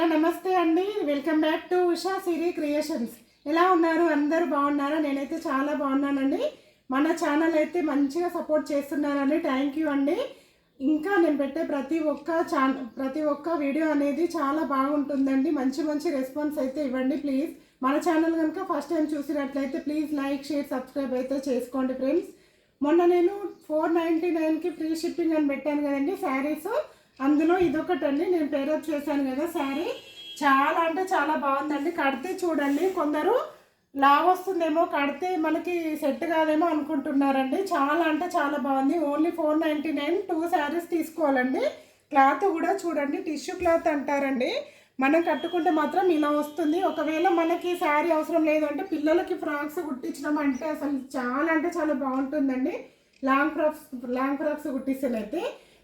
Hello నమస్తే అండి, welcome back to Usha Siri creations. ఎలా ఉన్నారు? అందరూ బాగున్నారా? నేనైతే చాలా బాగున్నానండి. మన ఛానల్ అయితే మంచిగా సపోర్ట్ చేస్తున్నారని థ్యాంక్ యూ అండి. ఇంకా నేను పెట్టే ప్రతి ఒక్క వీడియో అనేది చాలా బాగుంటుందండి. మంచి మంచి రెస్పాన్స్ అయితే ఇవ్వండి ప్లీజ్. మన ఛానల్ కనుక ఫస్ట్ టైం చూసినట్లయితే ప్లీజ్ లైక్, షేర్, సబ్స్క్రైబ్ అయితే చేసుకోండి ఫ్రెండ్స్. మొన్న నేను 499కి ఫ్రీ షిప్పింగ్ అని పెట్టాను కదండి శారీస్. అందులో ఇదొకటండి, నేను పేరప్ చేశాను కదా శారీ. చాలా అంటే చాలా బాగుందండి. కడితే చూడండి, కొందరు లావ్ వస్తుందేమో, కడితే మనకి సెట్ కాదేమో అనుకుంటున్నారండి. చాలా అంటే చాలా బాగుంది. ఓన్లీ 499 2 శారీస్ తీసుకోవాలండి. క్లాత్ కూడా చూడండి, టిష్యూ క్లాత్ అంటారండి. మనం కట్టుకుంటే మాత్రం ఇలా వస్తుంది. ఒకవేళ మనకి శారీ అవసరం లేదు అంటే పిల్లలకి ఫ్రాక్స్ కుట్టించడం అంటే అసలు చాలా అంటే చాలా బాగుంటుందండి. లాంగ్ ఫ్రాక్స్ కుట్టిస్తేనైతే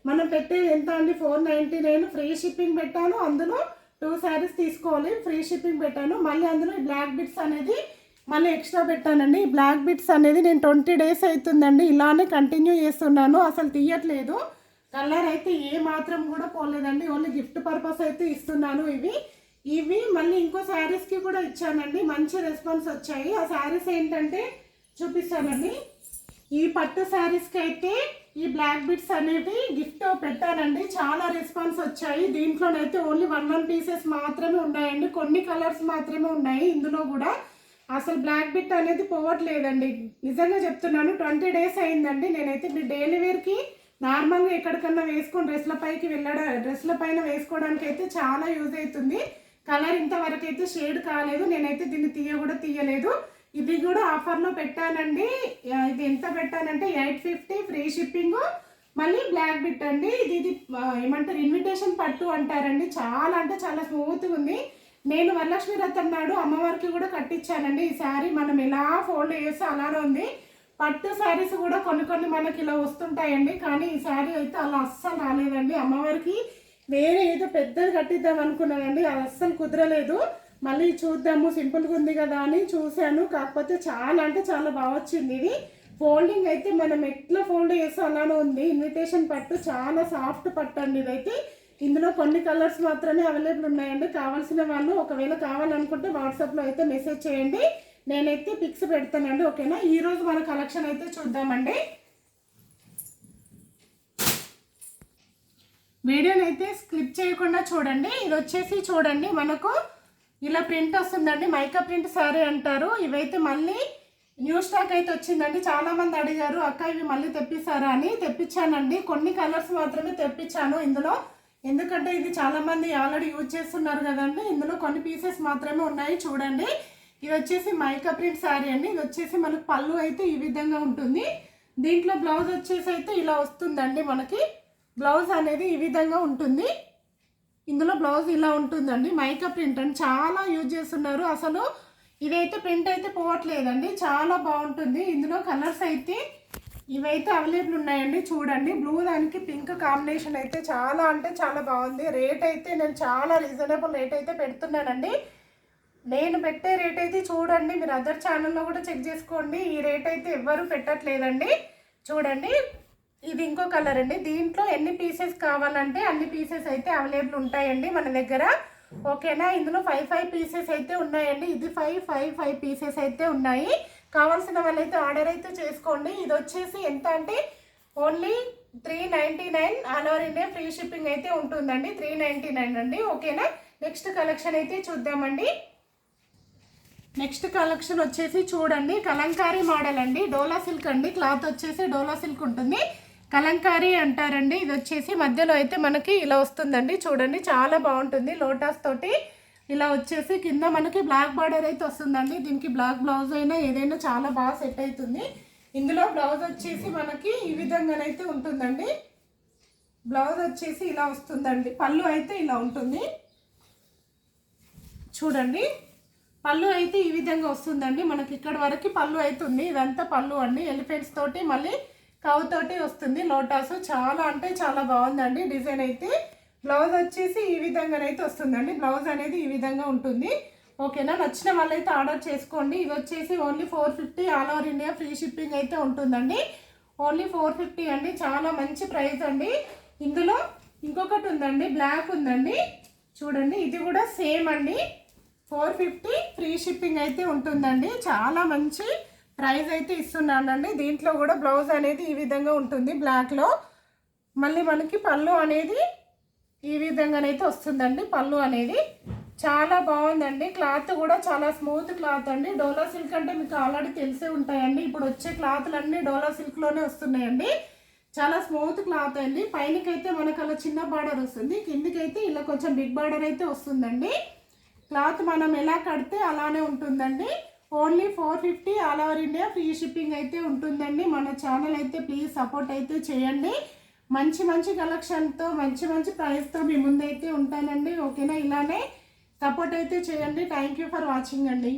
మనం పెట్టేది ఎంత అండి? 499 ఫ్రీ షిప్పింగ్ పెట్టాను. అందులో 2 శారీస్ తీసుకోవాలి, ఫ్రీ షిప్పింగ్ పెట్టాను. మళ్ళీ అందులో బ్లాక్ బిట్స్ అనేది మళ్ళీ ఎక్స్ట్రా పెట్టానండి. ఈ బ్లాక్ బిట్స్ అనేది నేను 20 డేస్ అవుతుందండి ఇలానే కంటిన్యూ చేస్తున్నాను, అసలు తీయట్లేదు. కలర్ అయితే ఏ మాత్రం కూడా పోలేదండి. ఓన్లీ గిఫ్ట్ పర్పస్ అయితే ఇస్తున్నాను. ఇవి మళ్ళీ ఇంకో శారీస్కి కూడా ఇచ్చానండి. మంచి రెస్పాన్స్ వచ్చాయి. ఆ శారీస్ ఏంటంటే చూపిస్తానండి. ఈ పట్టు శారీస్కి అయితే ఈ బ్లాక్ బిట్స్ అనేవి గిఫ్ట్ పెట్టానండి. చాలా రెస్పాన్స్ వచ్చాయి. దీంట్లోనైతే ఓన్లీ 1 పీసెస్ మాత్రమే ఉన్నాయండి. కొన్ని కలర్స్ మాత్రమే ఉన్నాయి. ఇందులో కూడా అసలు బ్లాక్ బిట్ అనేది పోవట్లేదండి. నిజంగా చెప్తున్నాను, 20 డేస్ అయిందండి. నేనైతే మీ డైలీ వేర్కి నార్మల్గా ఎక్కడికన్నా వేసుకొని డ్రెస్ల పైన వేసుకోవడానికి అయితే చాలా యూజ్ అవుతుంది. కలర్ ఇంతవరకు అయితే షేడ్ కాలేదు. నేనైతే దీన్ని తీయలేదు. ఇది కూడా ఆఫర్లో పెట్టానండి. ఇది ఎంత పెట్టానంటే 850 ఫ్రీ షిప్పింగ్, మళ్ళీ బ్లాక్ బిట్ అండి. ఇది ఏమంటారు, ఇన్విటేషన్ పట్టు అంటారండి. చాలా అంటే చాలా స్మూత్గా ఉంది. నేను వరలక్ష్మి వ్రతం నాడు అమ్మవారికి కూడా కట్టించానండి. ఈ శారీ మనం ఎలా ఫోల్డ్ చేస్తే అలానే ఉంది. పట్టు శారీస్ కూడా కొన్ని మనకి ఇలా వస్తుంటాయండి, కానీ ఈ శారీ అయితే అలా అస్సలు రాలేదండి. అమ్మవారికి వేరే ఏదో పెద్దది కట్టిద్దాం అనుకున్నానండి, అది అస్సలు కుదరలేదు. మళ్ళీ చూద్దాము, సింపుల్గా ఉంది కదా అని చూశాను. కాకపోతే చాలా అంటే చాలా బాగా వచ్చింది. ఇది ఫోల్డింగ్ అయితే మనం ఎట్లా ఫోల్డ్ చేస్తే అలానే ఉంది. ఇన్విటేషన్ పట్టు, చాలా సాఫ్ట్ పట్టు అండి ఇదైతే. ఇందులో కొన్ని కలర్స్ మాత్రమే అవైలబుల్ ఉన్నాయండి. కావాల్సిన వాళ్ళు ఒకవేళ కావాలనుకుంటే వాట్సాప్లో అయితే మెసేజ్ చేయండి, నేనైతే పిక్స్ పెడతానండి. ఓకేనా? ఈరోజు మన కలెక్షన్ అయితే చూద్దామండి. వీడియోని అయితే స్కిప్ చేయకుండా చూడండి. ఇది వచ్చేసి చూడండి, మనకు ఇలా ప్రింట్ వస్తుందండి. మైకా ప్రింట్ శారీ అంటారు. ఇవైతే మళ్ళీ న్యూ స్టాక్ అయితే వచ్చిందండి. చాలామంది అడిగారు, అక్క ఇవి మళ్ళీ తెప్పిస్తారా అని. తెప్పించానండి. కొన్ని కలర్స్ మాత్రమే తెప్పించాను ఇందులో, ఎందుకంటే ఇది చాలామంది ఆల్రెడీ యూజ్ చేస్తున్నారు కదండి. ఇందులో కొన్ని పీసెస్ మాత్రమే ఉన్నాయి. చూడండి, ఇది వచ్చేసి మైకా ప్రింట్ శారీ అండి. ఇది వచ్చేసి మనకు పళ్ళు అయితే ఈ విధంగా ఉంటుంది. దీంట్లో బ్లౌజ్ వచ్చేసి అయితే ఇలా వస్తుందండి. మనకి బ్లౌజ్ అనేది ఈ విధంగా ఉంటుంది. ఇందులో బ్లౌజ్ ఇలా ఉంటుందండి. మైకా ప్రింట్ అని చాలా యూజ్ చేస్తున్నారు. అసలు ఇదైతే ప్రింట్ అయితే పోవట్లేదండి, చాలా బాగుంటుంది. ఇందులో కలర్స్ అయితే ఇవైతే అవైలబుల్ ఉన్నాయండి. చూడండి, బ్లూ దానికి పింక్ కాంబినేషన్ అయితే చాలా అంటే చాలా బాగుంది. రేట్ అయితే నేను చాలా రీజనబుల్ రేట్ అయితే పెడుతున్నానండి. నేను పెట్టే రేట్ అయితే చూడండి, మీరు అదర్ ఛానల్లో కూడా చెక్ చేసుకోండి. ఈ రేట్ అయితే ఎవ్వరూ పెట్టట్లేదండి. చూడండి, ఇది ఇంకో కలర్ అండి. దీంట్లో ఎన్ని పీసెస్ కావాలంటే అన్ని పీసెస్ అయితే అవైలబుల్ ఉంటాయండి మన దగ్గర. ఓకేనా? ఇందులో 5 పీసెస్ అయితే ఉన్నాయండి. ఇది 5 పీసెస్ అయితే ఉన్నాయి. కావాల్సిన వాళ్ళైతే ఆర్డర్ అయితే చేసుకోండి. ఇది వచ్చేసి ఎంత అంటే only 399 all over India free shipping అయితే ఉంటుందండి. 399 అండి. ఓకేనా? నెక్స్ట్ కలెక్షన్ అయితే చూద్దామండి. నెక్స్ట్ కలెక్షన్ వచ్చేసి చూడండి, కలంకారీ మోడల్ అండి. డోలా సిల్క్ అండి. క్లాత్ వచ్చేసి డోలా సిల్క్ ఉంటుంది. కలంకారీ అంటారండి. ఇది వచ్చేసి మధ్యలో అయితే మనకి ఇలా వస్తుందండి. చూడండి, చాలా బాగుంటుంది. లోటస్ తోటి ఇలా వచ్చేసి కింద మనకి బ్లాక్ బార్డర్ అయితే వస్తుందండి. దీనికి బ్లాక్ బ్లౌజ్ అయినా ఏదైనా చాలా బాగా సెట్ అవుతుంది. ఇందులో బ్లౌజ్ వచ్చేసి మనకి ఈ విధంగానైతే ఉంటుందండి. బ్లౌజ్ వచ్చేసి ఇలా వస్తుందండి. పళ్ళు అయితే ఇలా ఉంటుంది. చూడండి, పళ్ళు అయితే ఈ విధంగా వస్తుందండి. మనకి ఇక్కడ వరకు పళ్ళు అవుతుంది. ఇదంతా పళ్ళు అండి. ఎలిఫెంట్స్ తోటి మళ్ళీ కవ్ తోటి వస్తుంది. లోటాస్ చాలా అంటే చాలా బాగుందండి డిజైన్ అయితే. బ్లౌజ్ వచ్చేసి ఈ విధంగానైతే వస్తుందండి. బ్లౌజ్ అనేది ఈ విధంగా ఉంటుంది. ఓకేనా? నచ్చిన వాళ్ళైతే ఆర్డర్ చేసుకోండి. ఇది వచ్చేసి only 450 all over India free shipping అయితే ఉంటుందండి. ఓన్లీ 450 అండి. చాలా మంచి ప్రైస్ అండి. ఇందులో ఇంకొకటి ఉందండి, బ్లాక్ ఉందండి. చూడండి ఇది కూడా సేమ్ అండి, 450 ఫ్రీ షిప్పింగ్ అయితే ఉంటుందండి. చాలా మంచి ప్రైస్ అయితే ఇస్తున్నానండి. దీంట్లో కూడా బ్లౌజ్ అనేది ఈ విధంగా ఉంటుంది బ్లాక్లో. మళ్ళీ మనకి పళ్ళు అనేది ఈ విధంగానైతే వస్తుందండి. పళ్ళు అనేది చాలా బాగుందండి. క్లాత్ కూడా చాలా స్మూత్ క్లాత్ అండి. డోలా సిల్క్ అంటే మీకు ఆల్రెడీ తెలిసే ఉంటాయండి. ఇప్పుడు వచ్చే క్లాత్లన్నీ డోలా సిల్క్లోనే వస్తున్నాయండి. చాలా స్మూత్ క్లాత్ అండి. పైనకైతే మనకు అలా చిన్న బార్డర్ వస్తుంది, కిందికైతే ఇలా కొంచెం బిగ్ బార్డర్ అయితే వస్తుందండి. క్లాత్ మనం ఎలా కడితే అలానే ఉంటుందండి. Only 450 all over India free shipping అయితే ఉంటుందండి. మన ఛానల్ అయితే ప్లీజ్ సపోర్ట్ అయితే చేయండి. మంచి మంచి కలెక్షన్తో మంచి మంచి ప్రైస్తో మీ ముందైతే ఉంటానండి. ఓకేనా? ఇలానే సపోర్ట్ అయితే చేయండి. థ్యాంక్ యూ ఫర్ వాచింగ్ అండి.